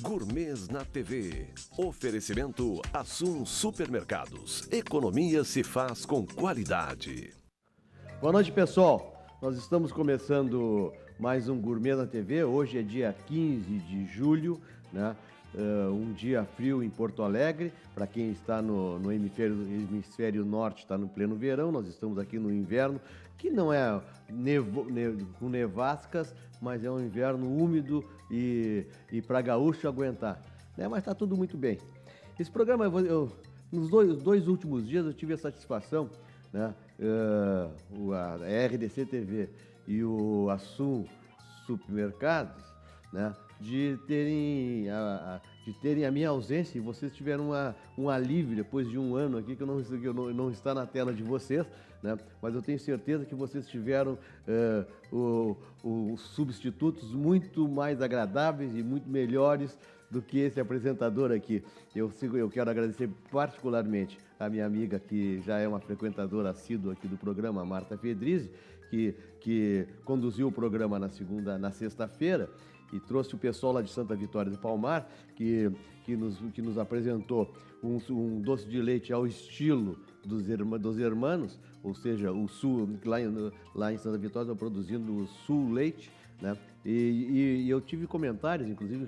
Gourmets na TV. Oferecimento Assum Supermercados. Economia se faz com qualidade. Boa noite, pessoal. Nós estamos começando mais um Gourmet na TV. Hoje é dia 15 de julho, né? Um dia frio em Porto Alegre. Para quem está no hemisfério norte, está no pleno verão. Nós estamos aqui no inverno, que não é com nevascas, mas é um inverno úmido e para gaúcho aguentar, né? Mas está tudo muito bem. Esse programa, nos dois últimos dias eu tive a satisfação, né? A RDC TV e o Assum Supermercados, né? De terem a minha ausência, e vocês tiveram um alívio depois de um ano aqui que eu não está na tela de vocês, né? Mas eu tenho certeza que vocês tiveram os substitutos muito mais agradáveis e muito melhores do que esse apresentador aqui. Eu quero agradecer particularmente a minha amiga, que já é uma frequentadora assídua aqui do programa, a Marta Fedrizzi, que conduziu o programa na sexta-feira, e trouxe o pessoal lá de Santa Vitória do Palmar, que nos apresentou um doce de leite ao estilo dos hermanos, ou seja, o Sul, lá em Santa Vitória estão produzindo o Sul Leite, né? E eu tive comentários, inclusive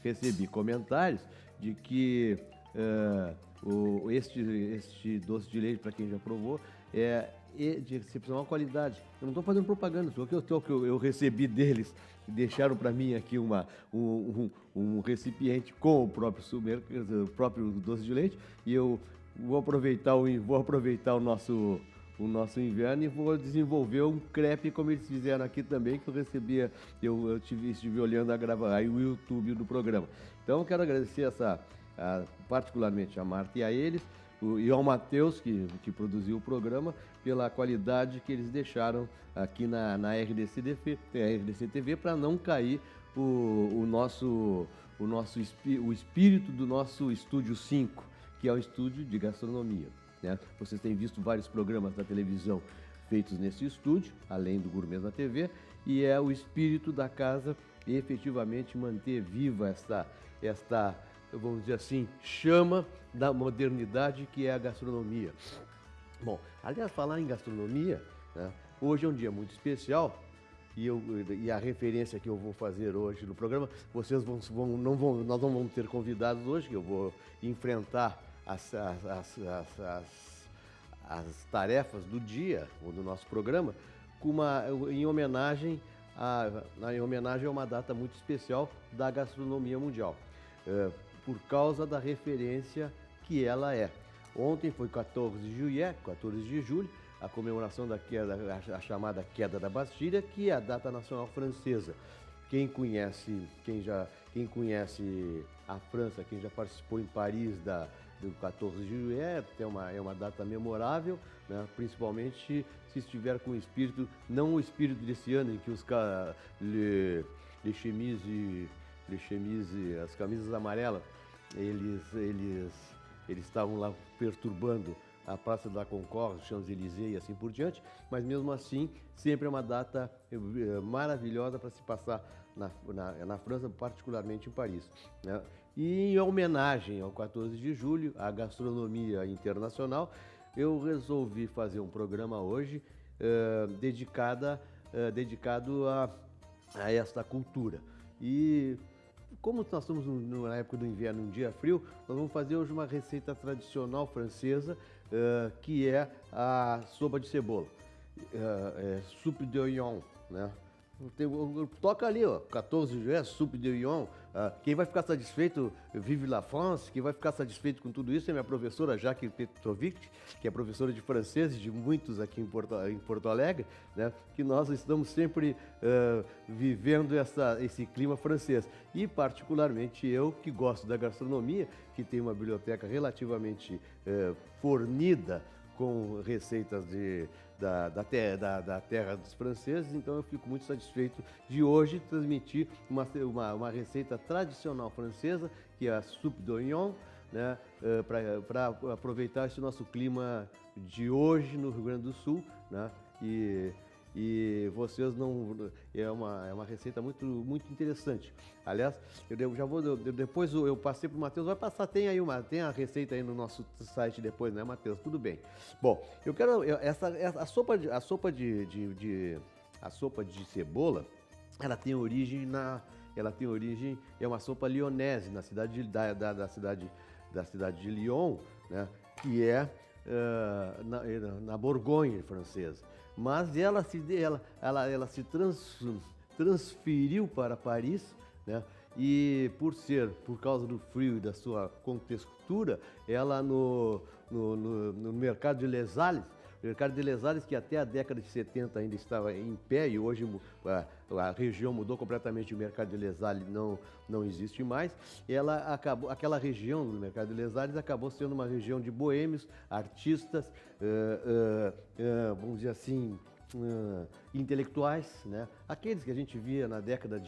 recebi comentários de que este doce de leite, para quem já provou, é de excepcional qualidade. Eu não estou fazendo propaganda, só que eu recebi deles, e deixaram para mim aqui um recipiente com o próprio doce de leite, e eu vou aproveitar o nosso inverno e vou desenvolver um crepe como eles fizeram aqui também, que eu recebia, estive olhando o YouTube do programa. Então eu quero agradecer particularmente a Marta e a eles, e ao Matheus, que produziu o programa, pela qualidade que eles deixaram aqui na RDC TV, para não cair o espírito do nosso Estúdio 5, que é o estúdio de gastronomia, né? Vocês têm visto vários programas da televisão feitos nesse estúdio, além do Gourmet na TV, e é o espírito da casa efetivamente manter viva esta, vamos dizer assim, chama da modernidade que é a gastronomia. Bom, aliás, falar em gastronomia, né, hoje é um dia muito especial, e a referência que eu vou fazer hoje no programa, vocês nós não vamos ter convidados hoje, que eu vou enfrentar as tarefas do dia, ou do nosso programa, em homenagem a uma data muito especial da gastronomia mundial, por causa da referência que ela é. Ontem foi 14 de julho, a comemoração a chamada queda da Bastilha, que é a data nacional francesa. Quem conhece a França, quem já participou em Paris do 14 de julho, é uma data memorável, né? Principalmente se estiver com o espírito, não o espírito desse ano em que os les chemises, as camisas amarelas, eles estavam lá perturbando a Praça da Concórdia, Champs-Élysées e assim por diante, mas mesmo assim sempre é uma data maravilhosa para se passar na França, particularmente em Paris, né? E em homenagem ao 14 de julho, à gastronomia internacional, eu resolvi fazer um programa hoje dedicado a esta cultura. E como nós estamos na época do inverno, um dia frio, nós vamos fazer hoje uma receita tradicional francesa, que é a sopa de cebola, soupe d'oignon, né? Toca ali, ó, 14 de julho, soupe d'oignon. Quem vai ficar satisfeito, vive la France, quem vai ficar satisfeito com tudo isso é minha professora Jaque Petrovic, que é professora de francês e de muitos aqui em Porto Alegre, né? Que nós estamos sempre vivendo esse clima francês. E particularmente eu, que gosto da gastronomia, que tem uma biblioteca relativamente fornida com receitas da terra dos franceses, então eu fico muito satisfeito de hoje transmitir uma receita tradicional francesa, que é a soupe d'oignon, né, para aproveitar esse nosso clima de hoje no Rio Grande do Sul, né, e e vocês não... É uma receita muito, muito interessante. Aliás, eu já vou... Depois eu passei para o Matheus, vai passar, tem a receita aí no nosso site depois, né, Matheus? Tudo bem. Bom, eu quero... A sopa de cebola, ela tem origem, é uma sopa lyonnaise, na cidade da cidade de Lyon, né, que é na Borgonha francesa. Mas ela se transferiu para Paris, né, e por causa do frio e da sua contextura, ela no mercado de Les Halles, o mercado de Les Halles, que até a década de 70 ainda estava em pé, e hoje a região mudou completamente, o mercado de Les Halles não existe mais. Aquela região do mercado de Les Halles acabou sendo uma região de boêmios, artistas, vamos dizer assim, intelectuais, né? Aqueles que a gente via na década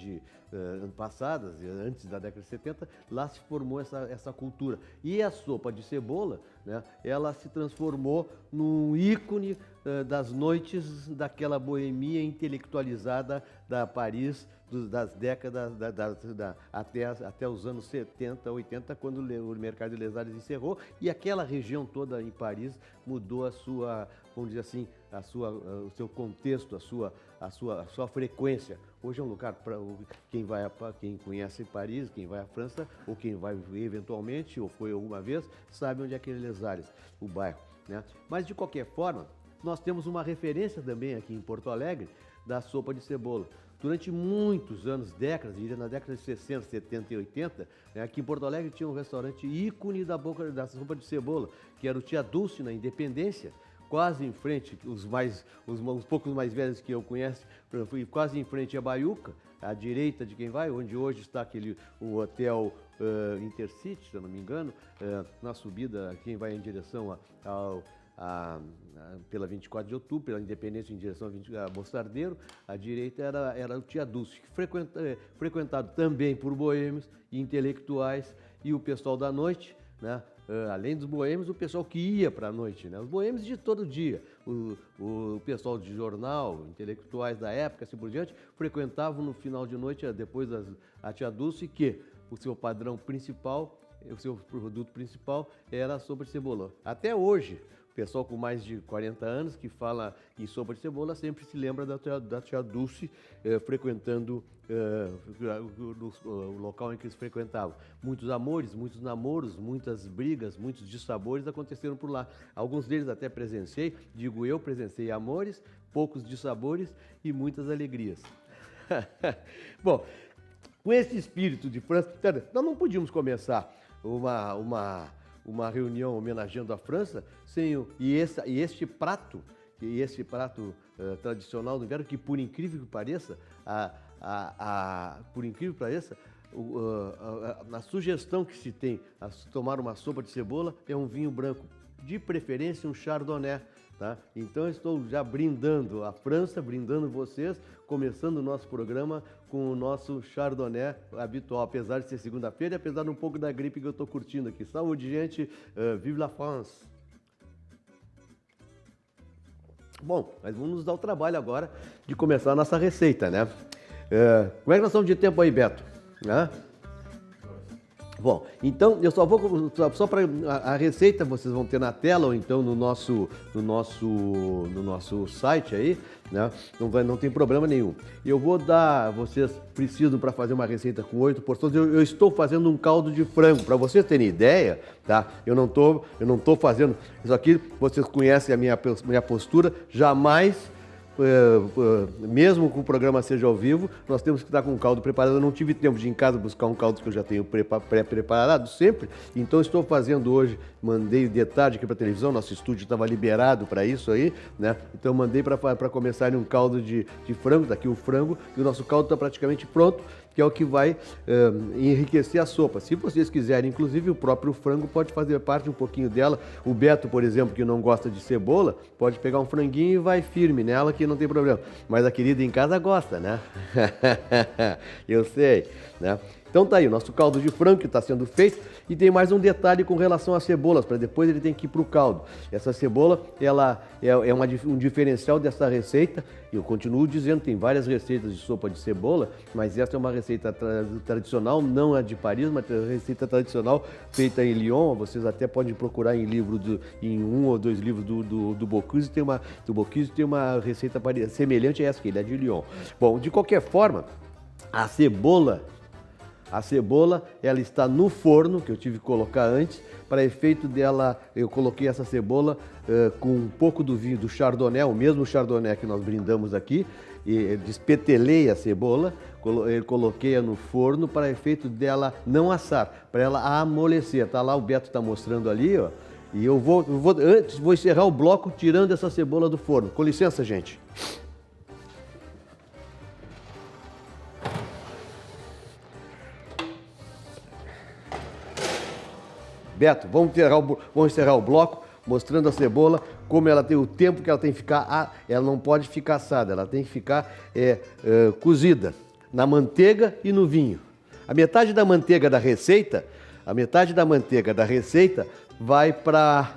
passadas, antes da década de 70, lá se formou essa cultura. E a sopa de cebola, né, ela se transformou num ícone das noites daquela boemia intelectualizada da Paris, das décadas até os anos 70, 80, quando o mercado de Les Halles encerrou, e aquela região toda em Paris mudou a sua, vamos dizer assim, o seu contexto, a sua frequência. Hoje é um lugar para quem conhece Paris, quem vai à França, ou quem vai eventualmente, ou foi alguma vez, sabe onde é aquele Les Halles, o bairro, né? Mas, de qualquer forma, nós temos uma referência também aqui em Porto Alegre da sopa de cebola. Durante muitos anos, décadas, diria na década de 60, 70 e 80, né, aqui em Porto Alegre tinha um restaurante ícone da sopa de cebola, que era o Tia Dulce, na Independência, quase em frente, os poucos mais velhos que eu conheço, fui quase em frente à Baiuca, à direita de quem vai, onde hoje está o hotel Intercity, se eu não me engano, na subida, quem vai em direção pela 24 de outubro, pela Independência em direção a Mostardeiro, à direita era o Tia Dulce, frequentado também por boêmios, intelectuais e o pessoal da noite, né? Além dos boêmios, o pessoal que ia para a noite, né? Os boêmios de todo dia, o pessoal de jornal, intelectuais da época, assim por diante, frequentavam no final de noite, depois a Tia Dulce, que o seu padrão principal, o seu produto principal era a sopa de cebola. Até hoje, o pessoal com mais de 40 anos que fala em sopa de cebola sempre se lembra da Tia Dulce frequentando o local em que eles frequentavam. Muitos amores, muitos namoros, muitas brigas, muitos dissabores aconteceram por lá. Alguns deles até presenciei, presenciei amores, poucos dissabores e muitas alegrias. Bom, com esse espírito de França, nós não podíamos começar uma reunião homenageando a França este prato tradicional do inverno, que por incrível que pareça, a sugestão que se tem a tomar uma sopa de cebola é um vinho branco, de preferência um chardonnay, tá? Então eu estou já brindando a França, brindando vocês, começando o nosso programa com o nosso chardonnay habitual, apesar de ser segunda-feira e apesar de um pouco da gripe que eu estou curtindo aqui. Saúde, gente, vive la France! Bom, mas vamos nos dar o trabalho agora de começar a nossa receita, né? Como é que nós estamos de tempo aí, Beto? Bom, então eu só para a receita vocês vão ter na tela ou então no nosso site aí, né? Não tem problema nenhum. Eu vou dar, vocês precisam para fazer uma receita com 8 porções, eu estou fazendo um caldo de frango, para vocês terem ideia, tá? Eu não tô fazendo, isso aqui vocês conhecem a minha postura, jamais... mesmo que o programa seja ao vivo, nós temos que estar com o caldo preparado. Eu não tive tempo de ir em casa buscar um caldo que eu já tenho pré-preparado sempre, então estou fazendo hoje, mandei de tarde aqui para a televisão, nosso estúdio estava liberado para isso aí, né? Então mandei para começar um caldo de frango, daqui o frango, e o nosso caldo está praticamente pronto, que é o que vai enriquecer a sopa. Se vocês quiserem, inclusive o próprio frango pode fazer parte um pouquinho dela. O Beto, por exemplo, que não gosta de cebola, pode pegar um franguinho e vai firme nela, que não tem problema. Mas a querida em casa gosta, né? Eu sei, né? Então tá aí, o nosso caldo de frango que está sendo feito. E tem mais um detalhe com relação às cebolas, para depois ele tem que ir para o caldo. Essa cebola, ela é um diferencial dessa receita. Eu continuo dizendo, tem várias receitas de sopa de cebola, mas essa é uma receita tradicional, não a de Paris, mas a receita tradicional feita em Lyon. Vocês até podem procurar em em 1 ou 2 livros do Bocuse, tem uma receita semelhante a essa, que ele é de Lyon. Bom, de qualquer forma, a cebola, ela está no forno, que eu tive que colocar antes. Para efeito dela, eu coloquei essa cebola com um pouco do vinho do Chardonnay, o mesmo Chardonnay que nós brindamos aqui, e despetelei a cebola, coloquei-a no forno para efeito dela não assar, para ela amolecer. Tá lá, o Beto está mostrando ali, ó. E eu vou encerrar o bloco tirando essa cebola do forno. Com licença, gente. Beto, vamos encerrar o bloco mostrando a cebola, como ela tem o tempo que ela tem que ficar. Ela não pode ficar assada, ela tem que ficar cozida na manteiga e no vinho. A metade da manteiga da receita vai para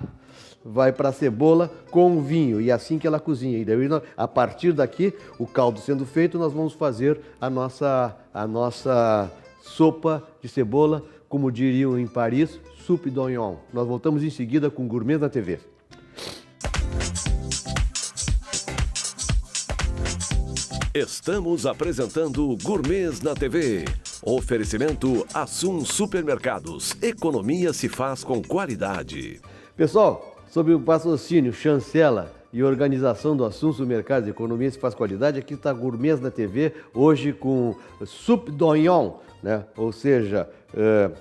a cebola com o vinho, e assim que ela cozinha. E daí, a partir daqui, o caldo sendo feito, nós vamos fazer a nossa sopa de cebola, como diriam em Paris, soupe d'oignon. Nós voltamos em seguida com Gourmet na TV. Estamos apresentando Gourmets na TV. Oferecimento Assum Supermercados. Economia se faz com qualidade. Pessoal, sobre o patrocínio, chancela e organização do Assum Supermercados, Economia se faz qualidade, aqui está Gourmets na TV, hoje com soupe d'oignon, né? Ou seja,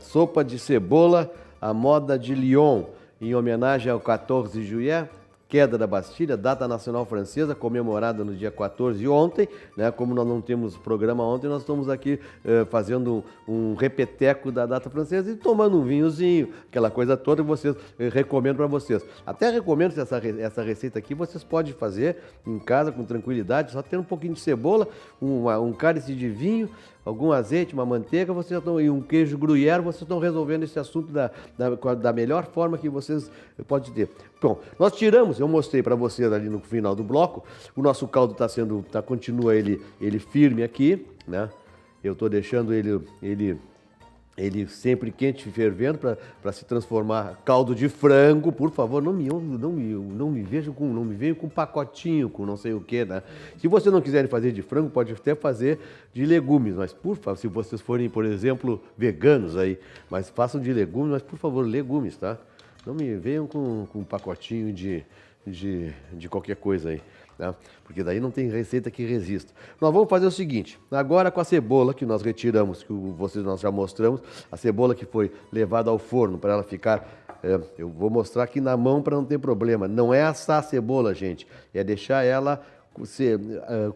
sopa de cebola à moda de Lyon, em homenagem ao 14 de juillet, queda da Bastilha, data nacional francesa, comemorada no dia 14 ontem, né? Como nós não temos programa ontem, nós estamos aqui fazendo um repeteco da data francesa e tomando um vinhozinho, aquela coisa toda, recomendo para vocês. Até recomendo essa receita aqui, vocês podem fazer em casa com tranquilidade, só ter um pouquinho de cebola, um cálice de vinho, algum azeite, uma manteiga, e um queijo gruyère, vocês estão resolvendo esse assunto da melhor forma que vocês podem ter. Bom, nós tiramos, eu mostrei para vocês ali no final do bloco, o nosso caldo continua ele firme aqui, né? Eu estou deixando ele sempre quente e fervendo para se transformar caldo de frango. Por favor, não me venham com pacotinho, com não sei o que, né? Se vocês não quiserem fazer de frango, pode até fazer de legumes, mas por favor, se vocês forem, por exemplo, veganos aí, mas façam de legumes, mas por favor, legumes, tá? Não me venham com pacotinho de qualquer coisa aí, tá? Porque daí não tem receita que resista. Nós vamos fazer o seguinte, agora com a cebola que nós retiramos, que nós já mostramos, a cebola que foi levada ao forno para ela ficar, eu vou mostrar aqui na mão para não ter problema, não é assar a cebola, gente, é deixar ela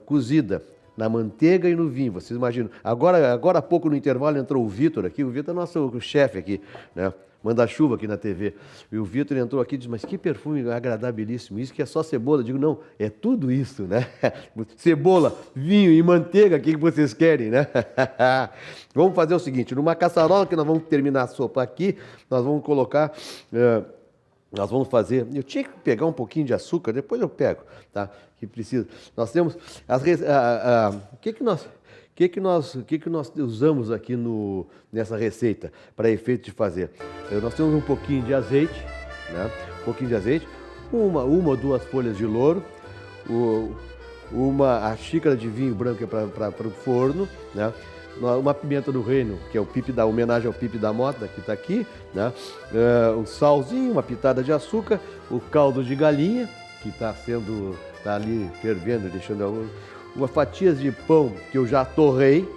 cozida na manteiga e no vinho, vocês imaginam. Agora há pouco no intervalo entrou o Vitor aqui, o Vitor é nosso chefe aqui, né? Manda-chuva aqui na TV. E o Vitor entrou aqui e disse, mas que perfume agradabilíssimo, isso que é só cebola. Eu digo, não, é tudo isso, né? Cebola, vinho e manteiga, o que vocês querem, né? Vamos fazer o seguinte, numa caçarola que nós vamos terminar a sopa aqui, nós vamos colocar... Nós vamos fazer... Eu tinha que pegar um pouquinho de açúcar, depois eu pego, tá? Que precisa. Nós temos... O que nós usamos aqui nessa receita para efeito de fazer? Nós temos um pouquinho de azeite, né? Um pouquinho de azeite, uma ou duas folhas de louro, a xícara de vinho branco para o forno, né? Uma pimenta do reino, que é a homenagem ao Pipe da Mota, que está aqui, né? Um salzinho, uma pitada de açúcar, o caldo de galinha, que está ali fervendo, deixando umas fatias de pão que eu já torrei,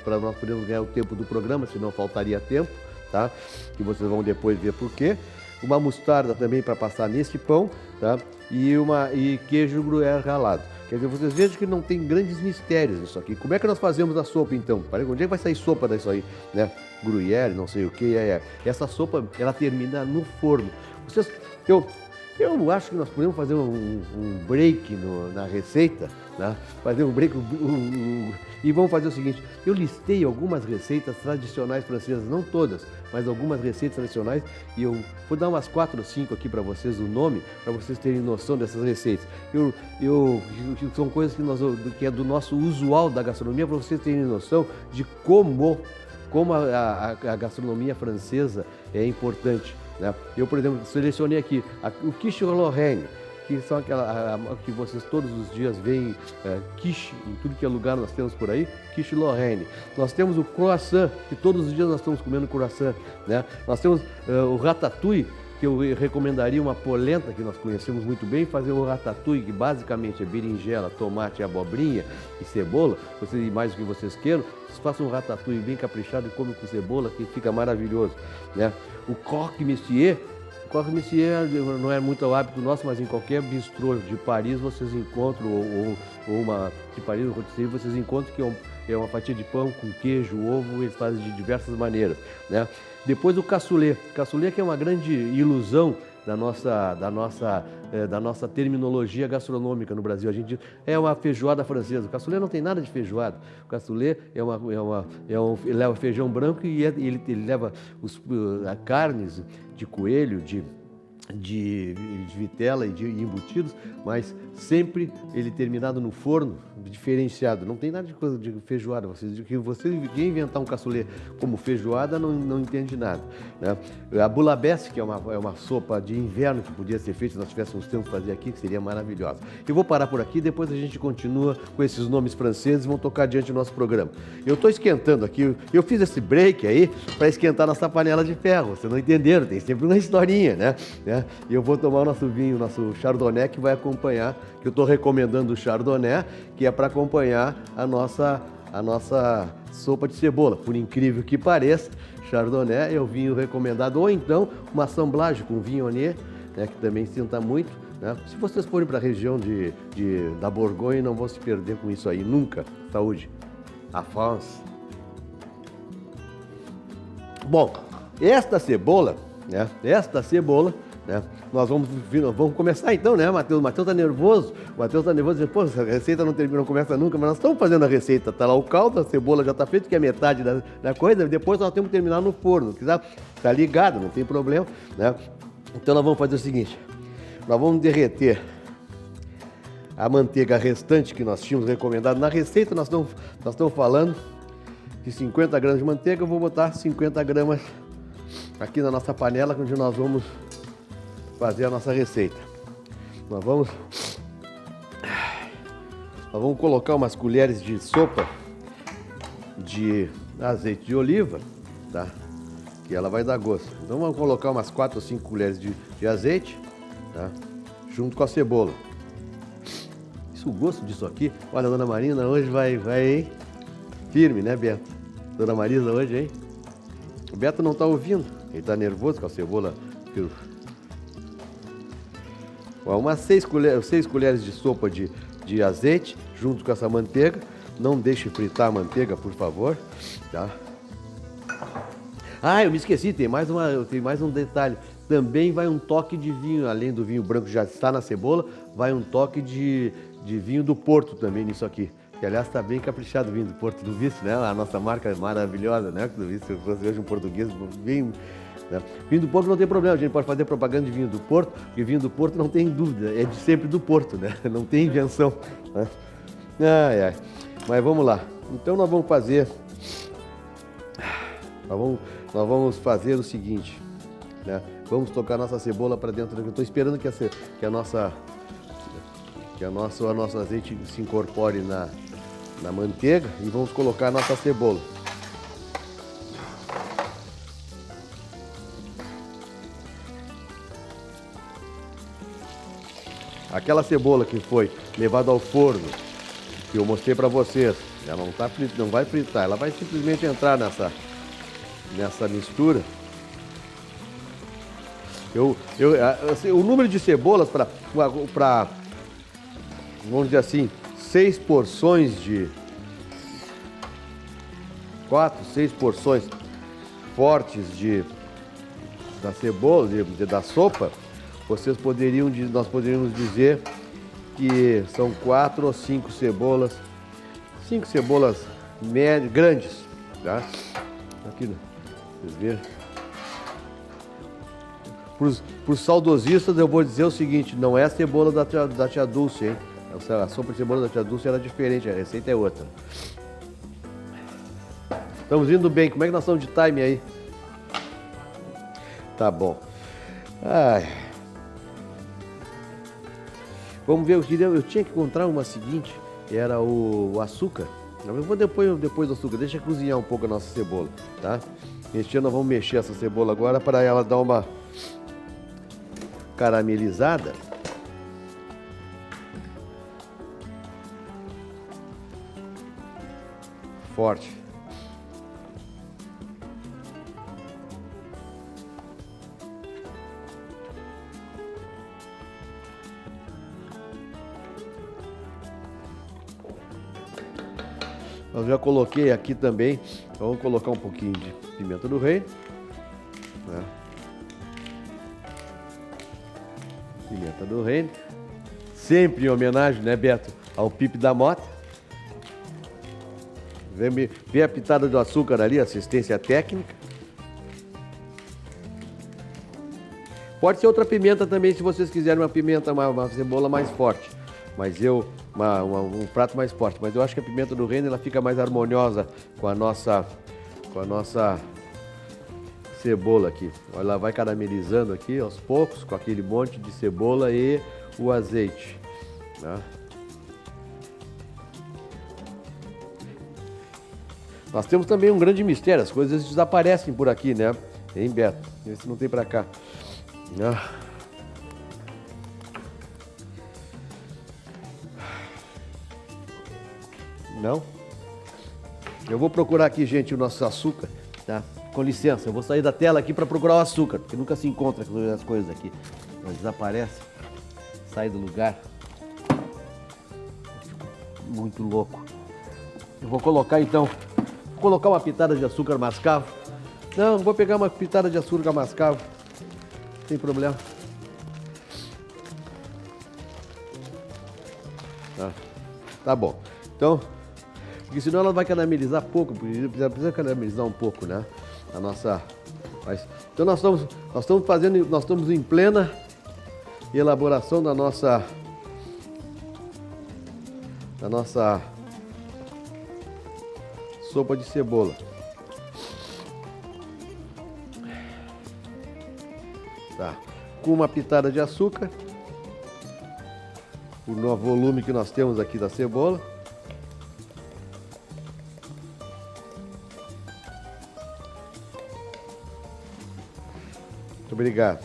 para nós podermos ganhar o tempo do programa, senão faltaria tempo, tá? Que vocês vão depois ver por quê. Uma mostarda também para passar nesse pão, tá? E queijo gruyère ralado. Quer dizer, vocês vejam que não tem grandes mistérios nisso aqui. Como é que nós fazemos a sopa, então? Onde é que vai sair sopa disso aí, né? Gruyère, não sei o que, Essa sopa, ela termina no forno. Eu acho que nós podemos fazer um break na receita, né? Fazer um break e vamos fazer o seguinte, eu listei algumas receitas tradicionais francesas, não todas, mas algumas receitas tradicionais, e eu vou dar umas 4 ou 5 aqui para vocês, o nome, para vocês terem noção dessas receitas. São coisas que é do nosso usual da gastronomia, para vocês terem noção de como a gastronomia francesa é importante, né? Eu, por exemplo, selecionei aqui o quiche Lorraine, que são aquela que vocês todos os dias veem quiche em tudo que é lugar nós temos por aí, quiche Lorraine. Nós temos o croissant, que todos os dias nós estamos comendo croissant, né? Nós temos o ratatouille, que eu recomendaria uma polenta que nós conhecemos muito bem, fazer um ratatouille, que basicamente é berinjela, tomate, abobrinha e cebola, mais o que vocês queiram, vocês façam um ratatouille bem caprichado e comem com cebola, que fica maravilhoso, né? O croque monsieur não é muito ao hábito nosso, mas em qualquer bistrô de Paris vocês encontram, ou uma de Paris, ou rotisserie, vocês encontram que é uma fatia de pão com queijo, ovo, eles fazem de diversas maneiras, né? Depois o cassoulet, que é uma grande ilusão da nossa terminologia gastronômica no Brasil. A gente diz, é uma feijoada francesa. O cassoulet não tem nada de feijoada. O cassoulet ele leva feijão branco e ele leva carnes de coelho, de vitela e de embutidos, mas sempre ele terminado no forno, diferenciado. Não tem nada de coisa de feijoada. Quem inventar um cassoulet como feijoada não entende nada, né? A bouillabaisse, que é uma sopa de inverno que podia ser feita se nós tivéssemos tempo de fazer aqui, que seria maravilhosa. Eu vou parar por aqui, depois a gente continua com esses nomes franceses e vão tocar adiante o nosso programa. Eu estou esquentando aqui, eu fiz esse break aí para esquentar nossa panela de ferro. Vocês não entenderam, tem sempre uma historinha, né? E eu vou tomar o nosso vinho, o nosso Chardonnay, que vai acompanhar, que eu estou recomendando o Chardonnay, que é para acompanhar a nossa sopa de cebola. Por incrível que pareça, Chardonnay é o vinho recomendado, ou então uma assemblage com Viognier, né, que também senta muito, né? Se vocês forem para a região da Borgonha, não vão se perder com isso aí, nunca. Saúde. A France. Bom, esta cebola, né? Nós vamos começar então, né, Matheus? O Matheus tá nervoso, dizendo, pô, essa receita não começa nunca, mas nós estamos fazendo a receita, tá lá o caldo, a cebola já tá feita, que é metade da coisa, depois nós temos que terminar no forno, que tá ligado, não tem problema, né? Então nós vamos fazer o seguinte, nós vamos derreter a manteiga restante que nós tínhamos recomendado na receita. Nós estamos falando de 50 gramas de manteiga, eu vou botar 50 gramas aqui na nossa panela, onde nós vamos fazer a nossa receita. Nós vamos colocar umas colheres de sopa de azeite de oliva, tá? Que ela vai dar gosto. Então vamos colocar umas 4 ou 5 colheres de azeite, tá? Junto com a cebola. Isso, o gosto disso aqui, olha, a Dona Marina hoje vai, hein? Firme, né, Beto? Dona Marisa hoje, hein? O Beto não tá ouvindo, ele tá nervoso com a cebola. Umas 6 colheres de sopa de azeite junto com essa manteiga. Não deixe fritar a manteiga, por favor, tá? Ah, eu me esqueci, tem mais um detalhe. Também vai um toque de vinho, além do vinho branco que já está na cebola, vai um toque de vinho do Porto também nisso aqui. Que, aliás, está bem caprichado o vinho do Porto, do Vício, né? A nossa marca maravilhosa, né? Do Vício, se eu fosse hoje um português, vinho... Vinho do Porto não tem problema, a gente pode fazer propaganda de vinho do Porto, porque vinho do Porto não tem dúvida, é de sempre do Porto, né? Não tem invenção, né? Ai. Mas vamos lá. Então nós vamos fazer o seguinte, né? Vamos tocar nossa cebola para dentro. Eu estou esperando que o nosso azeite se incorpore na manteiga e vamos colocar a nossa cebola. Aquela cebola que foi levada ao forno, que eu mostrei para vocês, ela não vai fritar, ela vai simplesmente entrar nessa mistura. O número de cebolas para, vamos dizer assim, 6 porções 6 porções fortes da cebola, da sopa, nós poderíamos dizer que são 4 ou 5 cebolas, 5 cebolas médias, grandes, tá? Aqui, vocês verem. Para os saudosistas, eu vou dizer o seguinte, não é a cebola da tia Dulce, hein? A sopa de cebola da tia Dulce era diferente, a receita é outra. Estamos indo bem, como é que nós estamos de time aí? Tá bom. Ai. Vamos ver, eu tinha que encontrar uma seguinte, era o açúcar. Eu vou depois do açúcar, deixa cozinhar um pouco a nossa cebola, tá? Nós vamos mexer essa cebola agora para ela dar uma caramelizada. Forte. Eu já coloquei aqui também, vamos colocar um pouquinho de pimenta do reino. Né? Pimenta do reino. Sempre em homenagem, né, Beto, ao Pipe da Mota. Vem a pitada de açúcar ali, assistência técnica. Pode ser outra pimenta também, se vocês quiserem uma pimenta, uma cebola mais forte. Mas um prato mais forte. Mas eu acho que a pimenta do reino ela fica mais harmoniosa com a nossa cebola aqui. Ela vai caramelizando aqui aos poucos com aquele monte de cebola e o azeite. Tá? Nós temos também um grande mistério, as coisas desaparecem por aqui, né? Hein, Beto? Esse não tem pra cá. Não? Eu vou procurar aqui, gente, o nosso açúcar, tá? Com licença, eu vou sair da tela aqui para procurar o açúcar, porque nunca se encontra as coisas aqui. Elas desaparecem, sai do lugar. Muito louco. Eu vou colocar então, uma pitada de açúcar mascavo. Não, vou pegar uma pitada de açúcar mascavo. Sem problema. Tá bom. Então, porque senão ela vai caramelizar pouco, precisa caramelizar um pouco, né? A nossa. Então nós estamos em plena elaboração da nossa sopa de cebola. Tá. Com uma pitada de açúcar, o volume que nós temos aqui da cebola. Muito obrigado.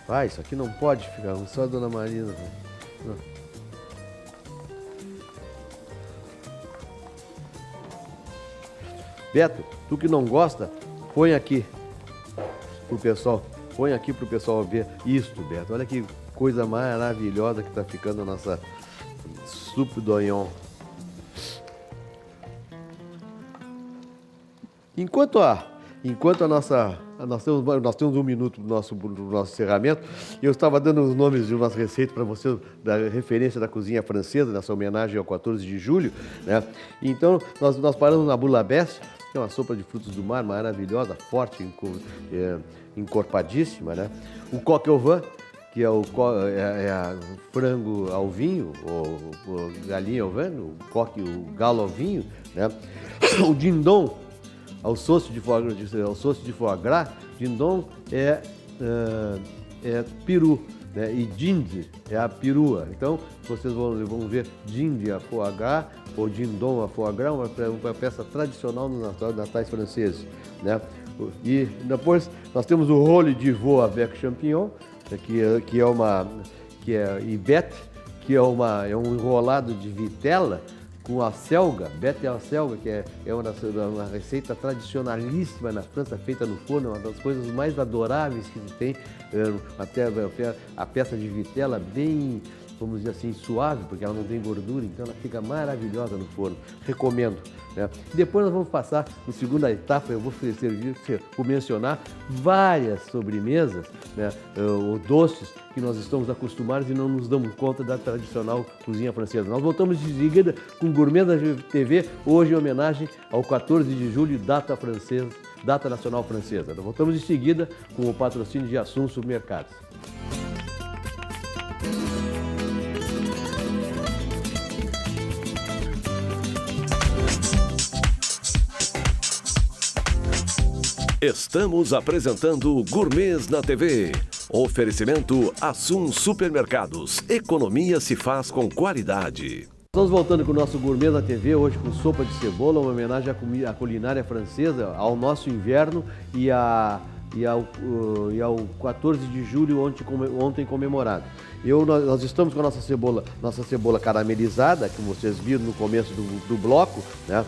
Ah, isso aqui não pode ficar, só a Dona Marina. Não. Beto, tu que não gosta, põe aqui pro pessoal. Põe aqui pro pessoal ver isto, Beto. Olha que coisa maravilhosa que tá ficando a nossa soupe d'oignon. Enquanto nós temos 1 minuto do nosso encerramento, eu estava dando os nomes de umas receitas para você, da referência da cozinha francesa, nessa homenagem ao 14 de julho, né? Então, nós paramos na boulabesse, que é uma sopa de frutos do mar maravilhosa, forte, encorpadíssima, né? O coq au vin, que é o frango ao vinho, ou galinha ao vinho, o galo ao vinho, né? O dindon, ao sauce de foie gras. Dindon é peru, né? E dinde é a perua. Então, vocês vão ver dinde a foie gras ou dindon a foie gras, uma peça tradicional nos natais franceses, né? E depois nós temos o rôle de veau avec champignon, que é ibete, que é um enrolado de vitela com a selga. Bete a selga, que é uma receita tradicionalíssima na França, feita no forno, uma das coisas mais adoráveis que se tem, até a peça de vitela bem vamos dizer assim, suave, porque ela não tem gordura, então ela fica maravilhosa no forno. Recomendo. Né? Depois nós vamos passar, na segunda etapa, eu vou mencionar várias sobremesas, né, ou doces que nós estamos acostumados e não nos damos conta da tradicional cozinha francesa. Nós voltamos de seguida com Gourmet da TV, hoje em homenagem ao 14 de julho, data francesa, data nacional francesa. Nós voltamos em seguida com o patrocínio de Assun Supermercados. Estamos apresentando Gourmets na TV. Oferecimento Assun Supermercados. Economia se faz com qualidade. Estamos voltando com o nosso Gourmet na TV, hoje com sopa de cebola, uma homenagem à culinária francesa, ao nosso inverno e ao 14 de julho, ontem comemorado. Nós estamos com a nossa cebola caramelizada, como vocês viram no começo do bloco, né?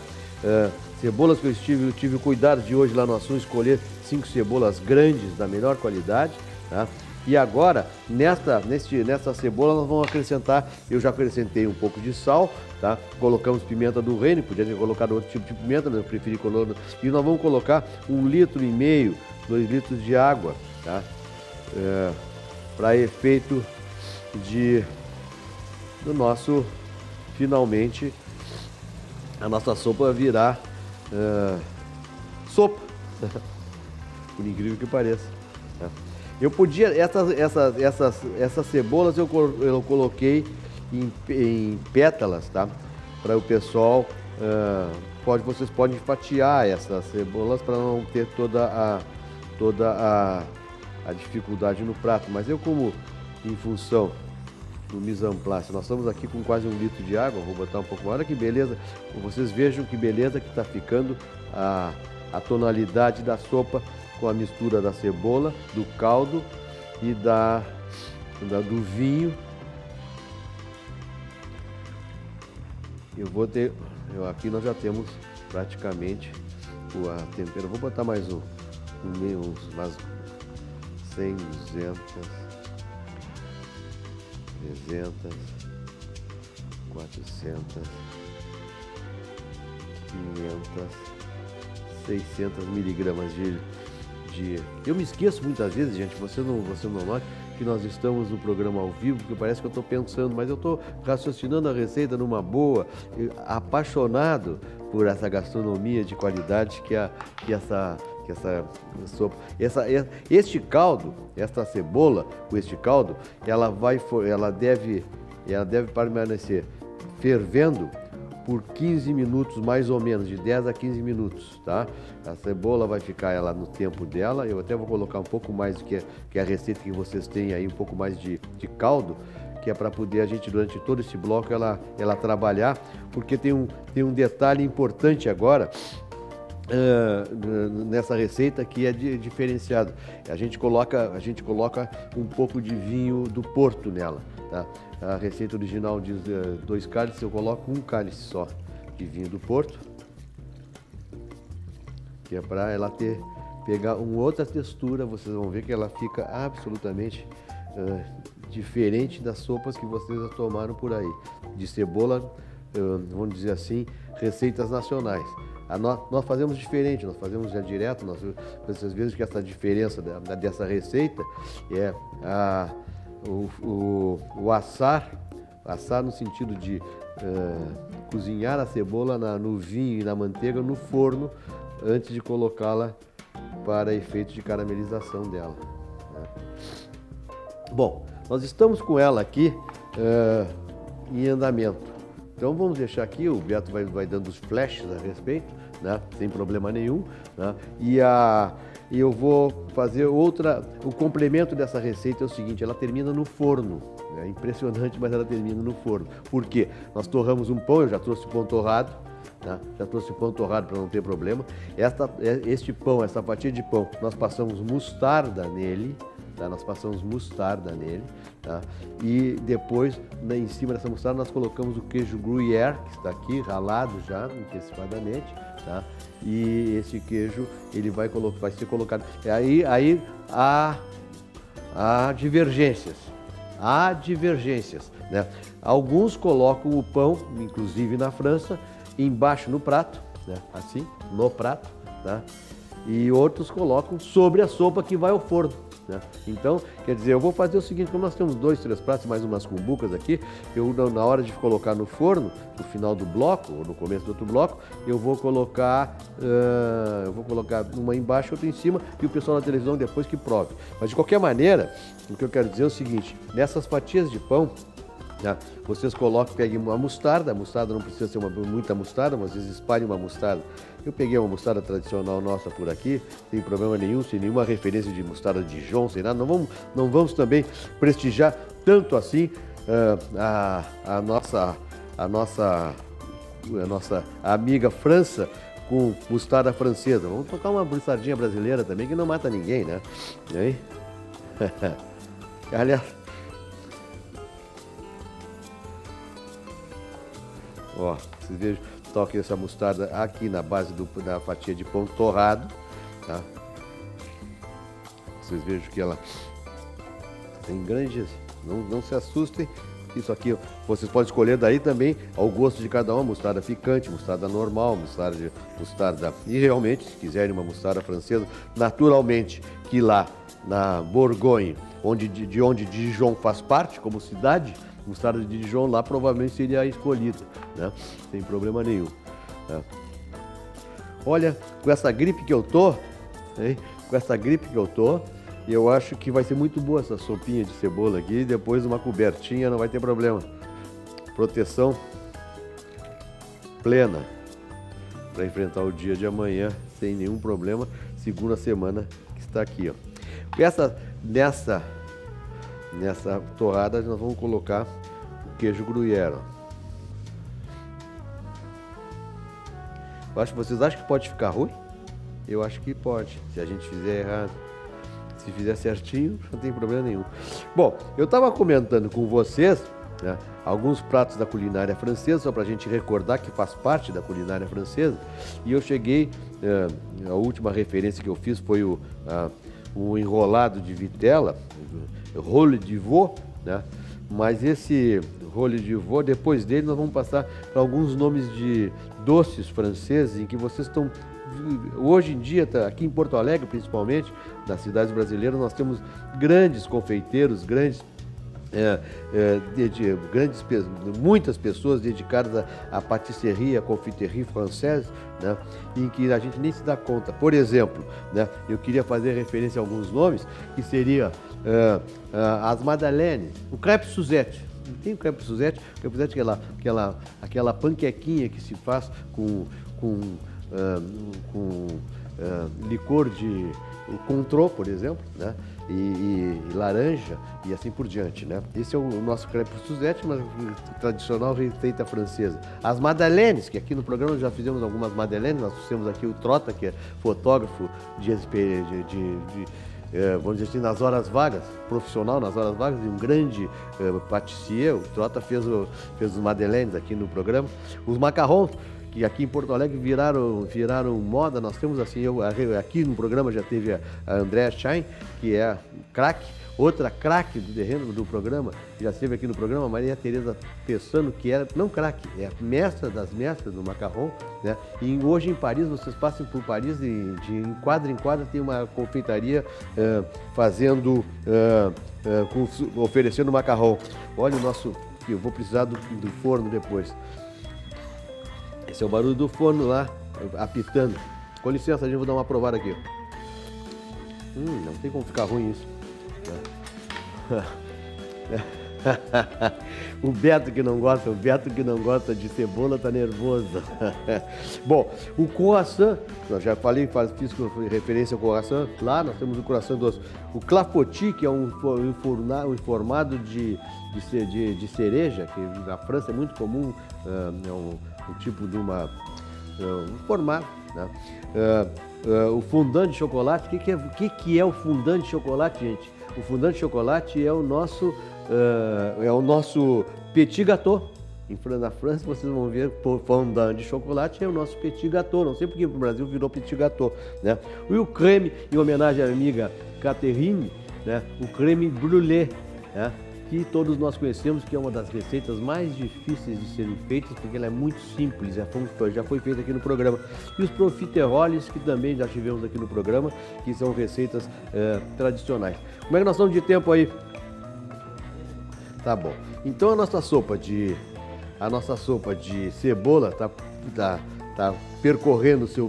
Cebolas que eu tive o cuidado de hoje lá no Assun escolher 5 cebolas grandes da melhor qualidade, tá? E agora, nessa cebola nós vamos acrescentar, eu já acrescentei um pouco de sal, tá? Colocamos pimenta do reino, podia ter colocado outro tipo de pimenta, mas eu preferi colocar. E nós vamos colocar 1,5 litro, 2 litros de água, tá? Para efeito do nosso, finalmente, a nossa sopa virar sopa, por incrível que pareça. Eu podia, essas cebolas eu coloquei em pétalas, tá? Para o pessoal, vocês podem fatiar essas cebolas para não ter toda a dificuldade no prato. Mas eu, como em função do mise en place, nós estamos aqui com quase 1 litro de água, vou botar um pouco mais. Olha que beleza, vocês vejam que beleza que está ficando a tonalidade da sopa com a mistura da cebola, do caldo e do vinho. Aqui nós já temos praticamente a temperatura. Vou botar mais umas 100, 200, 300, 400, 500, 600 miligramas de... Eu me esqueço muitas vezes, gente, você não nota que nós estamos no programa ao vivo, porque parece que eu estou pensando, mas eu estou raciocinando a receita numa boa, apaixonado por essa gastronomia de qualidade que essa sopa. Este caldo, esta cebola com este caldo, ela deve permanecer fervendo por 15 minutos, mais ou menos, de 10 a 15 minutos, tá? A cebola vai ficar ela no tempo dela, eu até vou colocar um pouco mais do que a receita que vocês têm aí, um pouco mais de caldo, que é para poder a gente, durante todo esse bloco, ela trabalhar, porque tem um detalhe importante agora, nessa receita que é diferenciado. A gente coloca um pouco de vinho do Porto nela, tá? A receita original diz 2 cálices, eu coloco 1 cálice só de vinho do Porto, que é para ela pegar uma outra textura. Vocês vão ver que ela fica absolutamente diferente das sopas que vocês já tomaram por aí, de cebola, vamos dizer assim, receitas nacionais. Nós fazemos diferente, nós fazemos já direto, vocês veem que essa diferença dessa receita é o assar no sentido de cozinhar a cebola no vinho e na manteiga no forno antes de colocá-la para efeito de caramelização dela, né? Bom, nós estamos com ela aqui em andamento. Então vamos deixar aqui, o Beto vai dando os flashes a respeito, né? Sem problema nenhum, né? E eu vou fazer o complemento dessa receita é o seguinte, ela termina no forno. É impressionante, mas ela termina no forno. Por quê? Nós torramos um pão, eu já trouxe o pão torrado, tá? Já trouxe o pão torrado para não ter problema. Este pão, essa fatia de pão, nós passamos mostarda nele, tá? Tá? E depois, em cima dessa mostarda, nós colocamos o queijo Gruyère, que está aqui, ralado já antecipadamente, tá? E esse queijo, ele vai ser colocado. Aí há divergências. há divergências, né? Alguns colocam o pão, inclusive na França, embaixo no prato, né? Assim, no prato, né? E outros colocam sobre a sopa que vai ao forno, né? Então, quer dizer, eu vou fazer o seguinte, como nós temos 2, 3 pratos, mais umas cumbucas aqui, eu na hora de colocar no forno, no final do bloco, ou no começo do outro bloco, eu vou colocar uma embaixo e outra em cima, e o pessoal na televisão depois que prove. Mas de qualquer maneira, o que eu quero dizer é o seguinte, nessas fatias de pão, vocês peguem uma mostarda, a mostarda não precisa ser muita mostarda, mas vocês espalhem uma mostarda. Eu peguei uma mostarda tradicional nossa por aqui, sem problema nenhum, sem nenhuma referência de mostarda Dijon, sem nada. Não vamos também prestigiar tanto assim a nossa amiga França com mostarda francesa. Vamos tocar uma mostardinha brasileira também que não mata ninguém, né? E aí? Aliás, ó, vocês vejam, toquem essa mostarda aqui na base da fatia de pão torrado, tá? Vocês vejam que ela tem grandes, não se assustem, isso aqui vocês podem escolher daí também ao gosto de cada um, mostarda picante, mostarda normal, mostarda e realmente, se quiserem uma mostarda francesa, naturalmente que lá na Borgonha, de onde Dijon faz parte como cidade, mostarda de Dijon lá provavelmente seria a escolhida, né? Sem problema nenhum, né? Olha, com essa gripe que eu tô, hein? Eu acho que vai ser muito boa essa sopinha de cebola aqui, depois uma cobertinha, não vai ter problema. Proteção plena para enfrentar o dia de amanhã sem nenhum problema, segunda semana que está aqui, ó. Nessa torrada nós vamos colocar o queijo gruyère. Vocês acham que pode ficar ruim? Eu acho que pode, se a gente fizer errado. Se fizer certinho, não tem problema nenhum. Bom, eu estava comentando com vocês, né, alguns pratos da culinária francesa, só para a gente recordar que faz parte da culinária francesa, e eu cheguei, a última referência que eu fiz foi o enrolado de vitela, rôle de veau, né? Mas esse rôle de veau, depois dele nós vamos passar para alguns nomes de doces franceses em que vocês estão, hoje em dia, aqui em Porto Alegre principalmente, nas cidades brasileiras, nós temos grandes confeiteiros, muitas pessoas dedicadas à patisserie, à confeiterie française, né, em que a gente nem se dá conta. Por exemplo, né, eu queria fazer referência a alguns nomes, que seria as madeleines, o crepe Suzette. Tem o crepe Suzette? O crepe Suzette é aquela panquequinha que se faz com licor de Cointreau, por exemplo, né? E laranja e assim por diante, né? Esse é o nosso crepe Suzette, mas tradicional receita francesa. As madeleines, que aqui no programa já fizemos algumas madeleines, nós temos aqui o Trota, que é fotógrafo vamos dizer assim, nas horas vagas, profissional nas horas vagas, e um grande patissier. O Trota fez os madeleines aqui no programa. Os macarrons, que aqui em Porto Alegre viraram moda. Nós temos assim, aqui no programa já teve a Andréa Schein, que é craque, outra craque do terreno do programa, já esteve aqui no programa, Maria Tereza Pessano, que era, não craque, é a mestra das mestras do macarrão, né? E hoje em Paris, vocês passem por Paris e de quadra em quadra tem uma confeitaria oferecendo macarrão. Olha o nosso, que eu vou precisar do forno depois. Esse é o barulho do forno lá, apitando. Com licença, a gente vai dar uma provada aqui. Não tem como ficar ruim isso. O Beto que não gosta de cebola tá nervoso. Bom, o croissant, eu já falei, fiz referência ao croissant. Lá nós temos o croissant doce. O clafoutis, que é um formado de cereja, que na França é muito comum, é um tipo de um formato, né? O fondant de chocolate. O que é o fondant de chocolate, gente? O fondant de chocolate é o nosso petit gâteau. Na França vocês vão ver fondant de chocolate é o nosso petit gâteau. Não sei porque no Brasil virou petit gâteau, né? E o creme, em homenagem à amiga Catherine, né? O creme brûlée, né? que todos nós conhecemos, que é uma das receitas mais difíceis de serem feitas, porque ela é muito simples, já foi feita aqui no programa. E os profiteroles, que também já tivemos aqui no programa, que são receitas tradicionais. Como é que nós estamos de tempo aí? Tá bom. Então a nossa sopa de cebola tá percorrendo o seu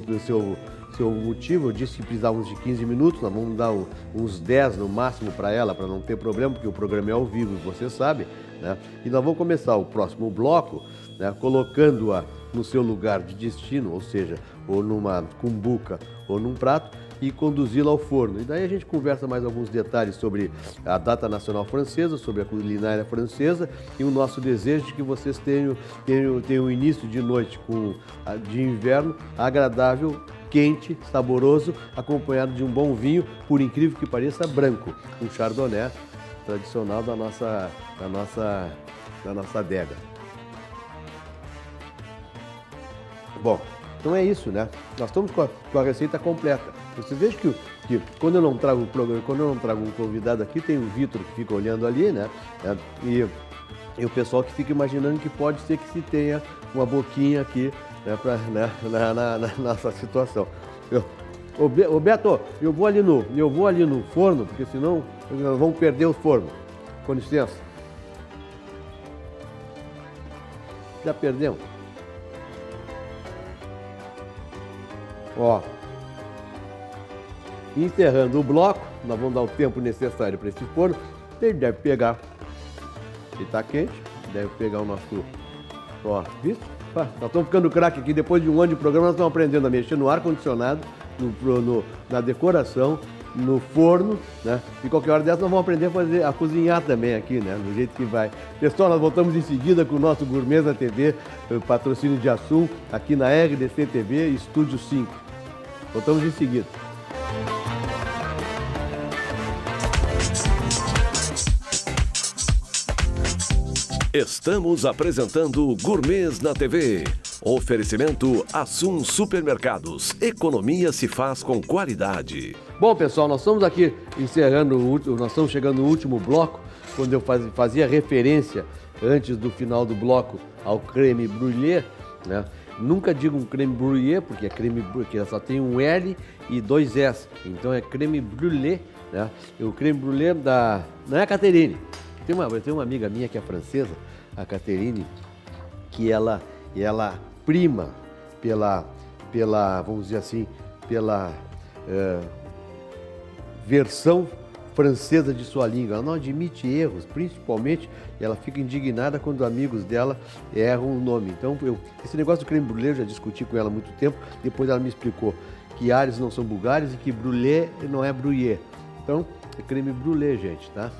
motivo. Eu disse que precisávamos de 15 minutos, nós vamos dar uns 10 no máximo para ela, para não ter problema, porque o programa é ao vivo, você sabe, né? E nós vamos começar o próximo bloco, né, colocando-a no seu lugar de destino, ou seja, ou numa cumbuca ou num prato, e conduzi-la ao forno. E daí a gente conversa mais alguns detalhes sobre a data nacional francesa, sobre a culinária francesa e o nosso desejo de que vocês tenham um início de noite de inverno agradável, quente, saboroso, acompanhado de um bom vinho, por incrível que pareça, branco, um chardonnay tradicional da nossa adega. Bom, então é isso, né? Nós estamos com a receita completa. Você veja que quando eu não trago um convidado aqui, tem o Vitor que fica olhando ali, né? E o pessoal que fica imaginando que pode ser que se tenha uma boquinha aqui, né, na nossa situação. Ô Beto, eu vou ali no forno, porque senão nós vamos perder o forno. Com licença. Já perdemos. Ó. Encerrando o bloco, nós vamos dar o tempo necessário para esse forno. Ele deve pegar, ele está quente, deve pegar o nosso... Ó, viu? Nós estamos ficando craque aqui, depois de um ano de programa, nós estamos aprendendo a mexer no ar-condicionado, na decoração, no forno, né? E qualquer hora dessa nós vamos aprender a cozinhar também aqui, né? Do jeito que vai. Pessoal, nós voltamos em seguida com o nosso Gourmet na TV, patrocínio de Assum, aqui na RDC TV, Estúdio 5. Voltamos em seguida. Estamos apresentando Gourmets na TV. Oferecimento Assum Supermercados. Economia se faz com qualidade. Bom, pessoal, nós estamos aqui nós estamos chegando no último bloco, quando eu fazia referência, antes do final do bloco, ao creme brulee, né? Nunca digo um creme brulee, porque porque só tem um L e 2 S. Então é creme brulee, né? E o creme brulee não é a Caterine. Tem uma amiga minha que é francesa, a Caterine, que ela prima pela, vamos dizer assim, pela versão francesa de sua língua. Ela não admite erros, principalmente, ela fica indignada quando amigos dela erram o nome. Então, esse negócio do creme brulee eu já discuti com ela há muito tempo, depois ela me explicou que Ares não são bulgares e que brulee não é brouillé. Então, é creme brulee, gente, tá?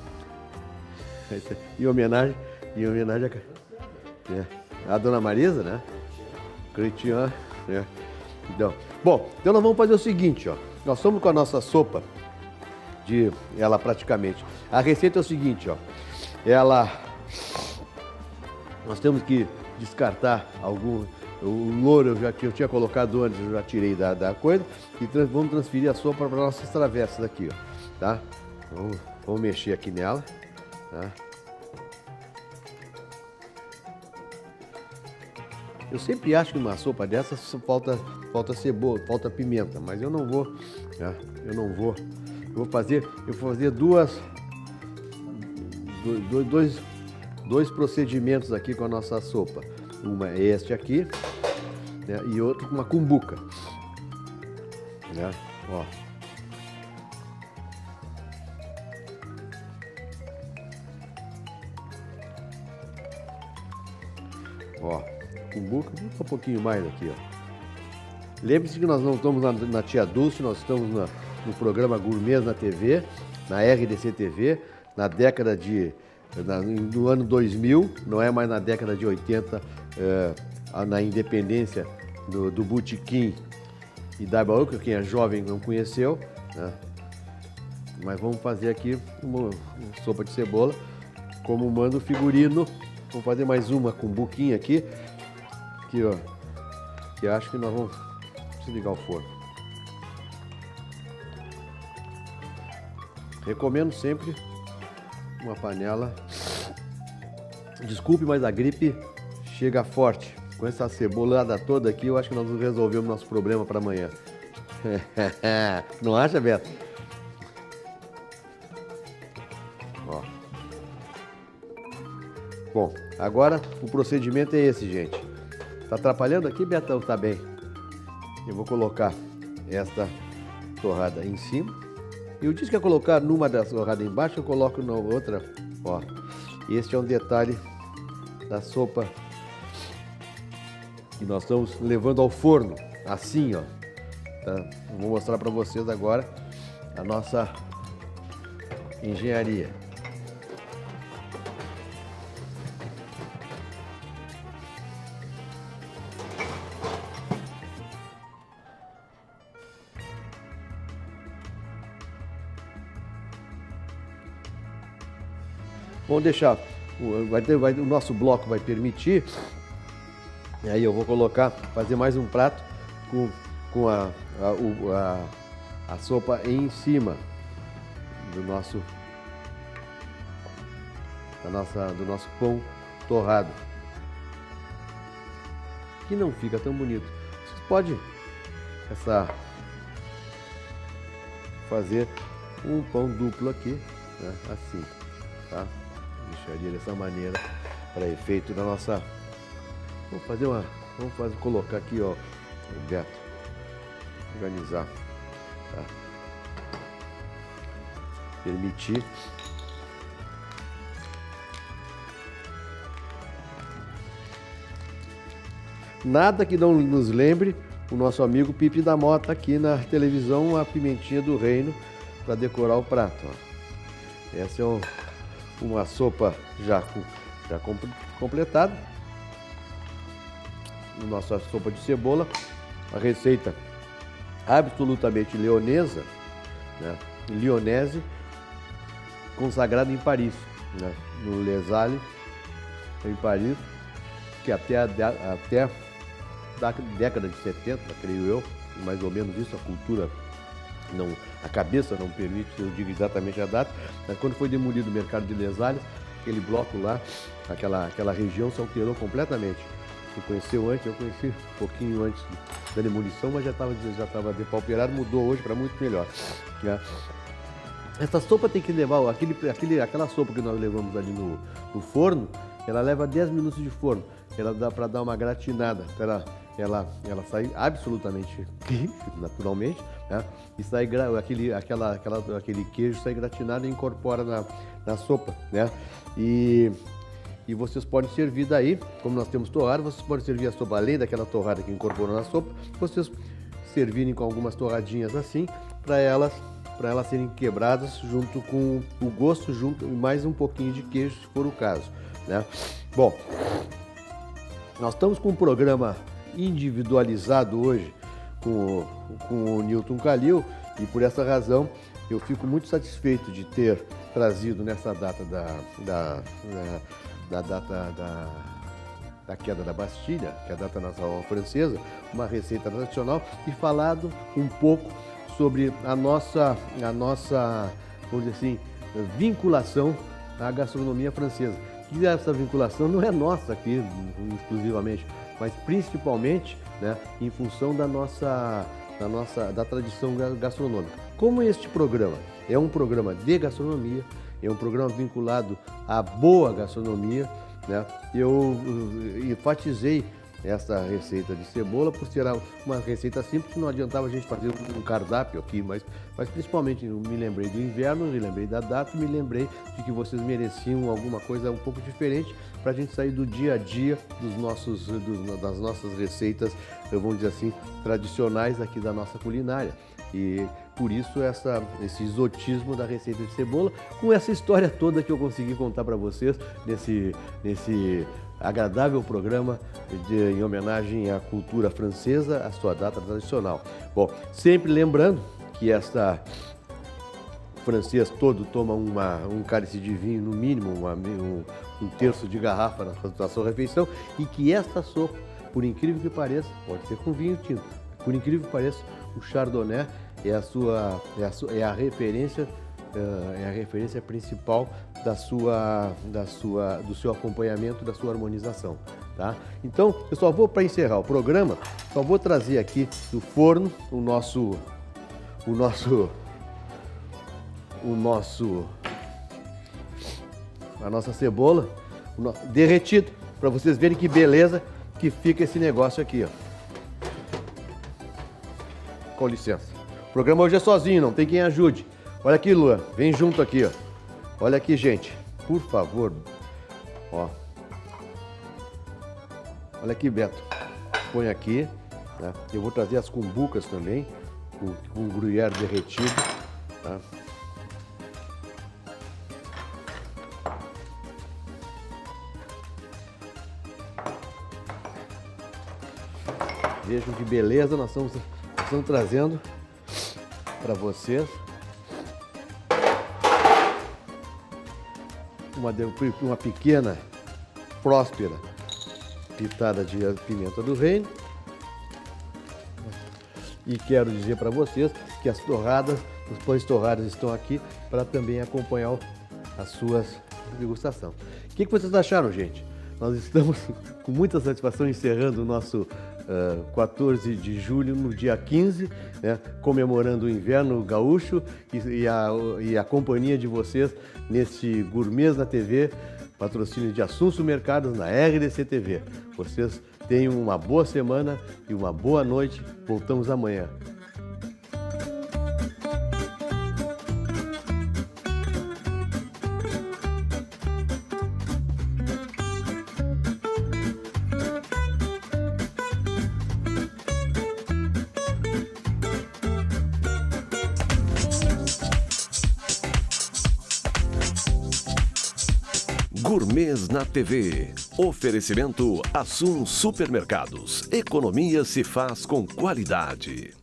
Em homenagem à Dona Marisa, né? Cretian, né? Então, bom, então nós vamos fazer o seguinte, ó. Nós estamos com a nossa sopa ela praticamente. A receita é o seguinte, ó. Nós temos que descartar o louro eu tinha colocado antes, eu já tirei da coisa, e vamos transferir a sopa para nossas travessas aqui, ó, tá? Vamos mexer aqui nela. Tá? Eu sempre acho que numa sopa dessa falta cebola, falta pimenta, mas eu não vou, tá? Eu vou fazer dois procedimentos aqui com a nossa sopa. Uma é este aqui, né? E outro com uma cumbuca, né? Ó. Ó, cumbuca, vou botar um pouquinho mais aqui, ó. Lembre-se que nós não estamos na Tia Dulce, nós estamos no programa Gourmets na TV, na RDC TV, no ano 2000, não é mais na década de 80, na independência do Botequim e da Baú, que quem é jovem não conheceu, né? Mas vamos fazer aqui uma sopa de cebola, como manda o figurino. Vamos fazer mais uma cumbuquinha aqui, ó, que acho que nós vamos desligar o forno. Recomendo sempre uma panela Desculpe, mas a gripe chega forte. Com essa cebolada toda aqui, eu acho que nós resolvemos nosso problema para amanhã. Não acha, Beto? Ó. Bom, agora o procedimento é esse, gente. Tá atrapalhando aqui, Betão? Tá bem. Eu vou colocar esta torrada em cima. Eu disse que ia colocar numa das torradas embaixo, eu coloco na outra. Ó, este é um detalhe da sopa que nós estamos levando ao forno, assim, ó. Tá? Vou mostrar para vocês agora a nossa engenharia. Vamos deixar, o nosso bloco vai permitir, e aí eu vou colocar, fazer mais um prato com a sopa em cima do nosso pão torrado, que não fica tão bonito. Vocês podem fazer um pão duplo aqui, né, assim, tá? Deixaria dessa maneira para efeito da nossa. Vamos colocar aqui, ó, o Beto, organizar, tá? Permitir. Nada que não nos lembre o nosso amigo Pipe da Mota aqui na televisão, a pimentinha do reino, para decorar o prato, ó. Essa é uma sopa já completada. Nossa sopa de cebola, a receita absolutamente leonesa, né? Lyonnaise, consagrada em Paris, né? No Les Halles, em Paris, que até a década de 70, creio eu, mais ou menos isso, a cultura, a cabeça não permite, eu digo exatamente a data, mas quando foi demolido o mercado de Les Halles, aquele bloco lá, aquela região se alterou completamente. Você conheceu antes, eu conheci um pouquinho antes da demolição, mas já estava depauperado, mudou hoje para muito melhor, né? Essa sopa tem que levar, aquela sopa que nós levamos ali no forno, ela leva 10 minutos de forno, ela dá para dar uma gratinada, ela sai absolutamente naturalmente, né? E sai aquele queijo sai gratinado e incorpora na sopa, né? E vocês podem servir daí, como nós temos torrada, vocês podem servir a sopa além daquela torrada que incorporou na sopa, vocês servirem com algumas torradinhas assim, para elas serem quebradas junto com o gosto, junto e mais um pouquinho de queijo, se for o caso, né? Bom, nós estamos com um programa individualizado hoje com o Newton Calil, e por essa razão eu fico muito satisfeito de ter trazido nessa data da queda da Bastilha, que é a data nacional francesa, uma receita tradicional, e falado um pouco sobre a nossa, vamos dizer assim, vinculação à gastronomia francesa. E essa vinculação não é nossa aqui exclusivamente, mas principalmente, né, em função da tradição gastronômica. Como este programa é um programa de gastronomia, é um programa vinculado à boa gastronomia, né, eu enfatizei essa receita de cebola por ser uma receita simples, não adiantava a gente fazer um cardápio aqui, mas principalmente eu me lembrei do inverno, me lembrei da data, me lembrei de que vocês mereciam alguma coisa um pouco diferente para a gente sair do dia a dia das nossas receitas, vamos dizer assim, tradicionais aqui da nossa culinária. E por isso esse exotismo da receita de cebola, com essa história toda que eu consegui contar para vocês nesse agradável programa em homenagem à cultura francesa, à sua data tradicional. Bom, sempre lembrando que esta francês todo toma um cálice de vinho, no mínimo um terço de garrafa na sua refeição, e que esta sopa, por incrível que pareça, pode ser com vinho tinto, por incrível que pareça, o Chardonnay é a referência é a referência principal do seu acompanhamento, da sua harmonização, tá? Então, eu só vou, para encerrar o programa, só vou trazer aqui do forno a nossa cebola derretida, para vocês verem que beleza que fica esse negócio aqui, ó. Com licença. O programa hoje é sozinho, não tem quem ajude. Olha aqui, Luan, vem junto aqui, ó. Olha aqui, gente, por favor. Ó. Olha aqui, Beto. Põe aqui, tá? Eu vou trazer as cumbucas também, com gruyère derretido, tá? Vejam que beleza nós estamos trazendo para vocês. Uma pequena, próspera pitada de pimenta do reino. E quero dizer para vocês que as torradas, os pães torrados estão aqui para também acompanhar as suas degustações. O que vocês acharam, gente? Nós estamos com muita satisfação encerrando o nosso 14 de julho, no dia 15, né, comemorando o inverno gaúcho e a companhia de vocês nesse Gourmets na TV, patrocínio de Assunço Mercados na RDC TV. Vocês tenham uma boa semana e uma boa noite. Voltamos amanhã. Gourmets na TV. Oferecimento Assum Supermercados. Economia se faz com qualidade.